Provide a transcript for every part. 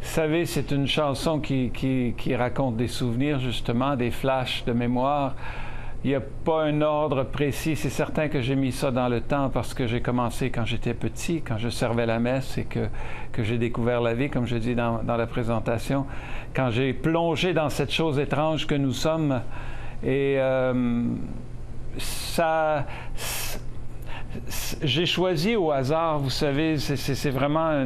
savez, c'est une chanson qui raconte des souvenirs, justement, des flashs de mémoire. Il n'y a pas un ordre précis. C'est certain que j'ai mis ça dans le temps parce que j'ai commencé quand j'étais petit, quand je servais la messe et que j'ai découvert la vie, comme je dis dans la présentation, quand j'ai plongé dans cette chose étrange que nous sommes. Et j'ai choisi au hasard, vous savez, c'est vraiment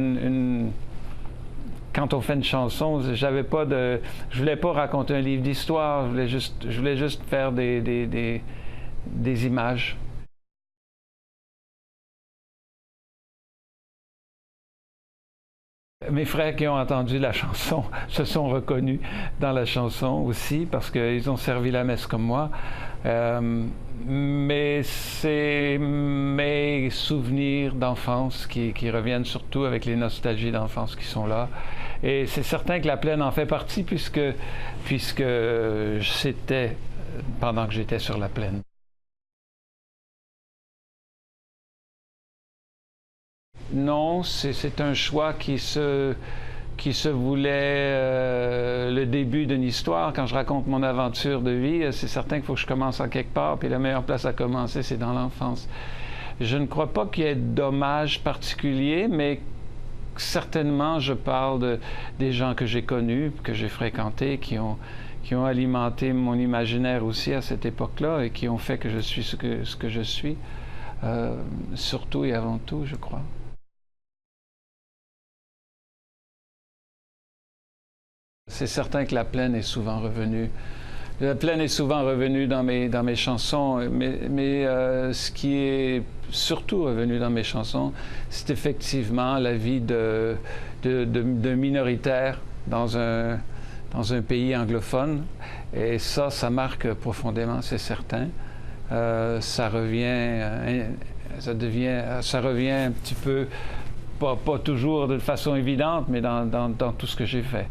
quand on fait une chanson, je voulais pas raconter un livre d'histoire, je voulais juste faire des images. Mes frères qui ont entendu la chanson se sont reconnus dans la chanson aussi parce qu'ils ont servi la messe comme moi. Mais c'est mes souvenirs d'enfance qui reviennent surtout avec les nostalgies d'enfance qui sont là. Et c'est certain que la plaine en fait partie puisque c'était pendant que j'étais sur la plaine. Non, c'est un choix qui se voulait le début d'une histoire. Quand je raconte mon aventure de vie, c'est certain qu'il faut que je commence en quelque part, puis la meilleure place à commencer, c'est dans l'enfance. Je ne crois pas qu'il y ait d'hommage particulier, mais certainement, je parle des gens que j'ai connus, que j'ai fréquentés, qui ont alimenté mon imaginaire aussi à cette époque-là et qui ont fait que je suis ce que je suis, surtout et avant tout, je crois. C'est certain que la plaine est souvent revenue. La plaine est souvent revenue dans mes chansons, mais ce qui est surtout revenu dans mes chansons, c'est effectivement la vie de minoritaire dans un pays anglophone. Et ça marque profondément, c'est certain. Ça revient un petit peu, pas toujours de façon évidente, mais dans tout ce que j'ai fait.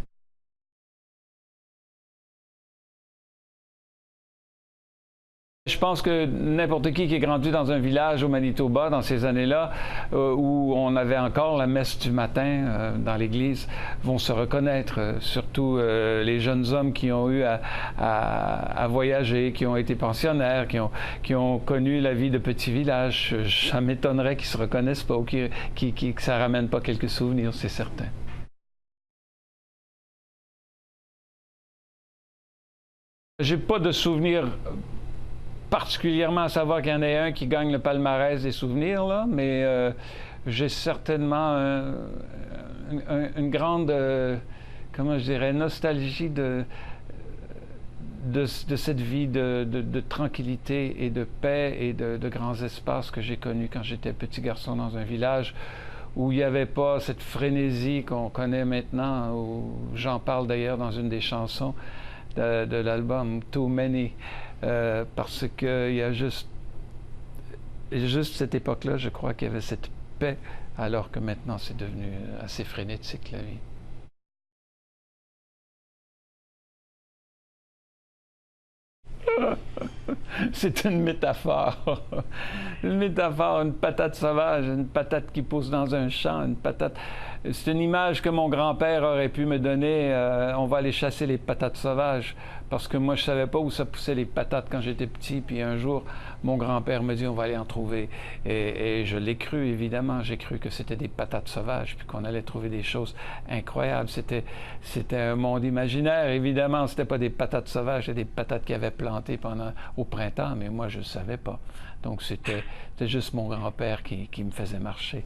Je pense que n'importe qui est grandi dans un village au Manitoba dans ces années-là, où on avait encore la messe du matin dans l'église, vont se reconnaître, surtout les jeunes hommes qui ont eu à voyager, qui ont été pensionnaires, qui ont connu la vie de petits villages. Ça m'étonnerait qu'ils se reconnaissent pas ou que ça ramène pas quelques souvenirs, c'est certain. J'ai pas de souvenirs particulièrement à savoir qu'il y en ait un qui gagne le palmarès des souvenirs, là, mais j'ai certainement une grande, comment je dirais, nostalgie de cette vie de tranquillité et de paix et de grands espaces que j'ai connus quand j'étais petit garçon dans un village où il n'y avait pas cette frénésie qu'on connaît maintenant, où j'en parle d'ailleurs dans une des chansons de l'album Too Many. Parce qu'il y a juste cette époque-là, je crois qu'il y avait cette paix, alors que maintenant c'est devenu assez frénétique la vie. C'est une métaphore. Une métaphore, une patate sauvage, une patate qui pousse dans un champ, une patate. C'est une image que mon grand-père aurait pu me donner. On va aller chasser les patates sauvages. Parce que moi, je savais pas où ça poussait les patates quand j'étais petit. Puis un jour, mon grand-père me dit, on va aller en trouver. Et je l'ai cru, évidemment. J'ai cru que c'était des patates sauvages, puis qu'on allait trouver des choses incroyables. C'était un monde imaginaire, évidemment. C'était pas des patates sauvages, c'était des patates qu'il avait plantées au printemps. Mais moi, je ne savais pas. Donc, c'était juste mon grand-père qui me faisait marcher.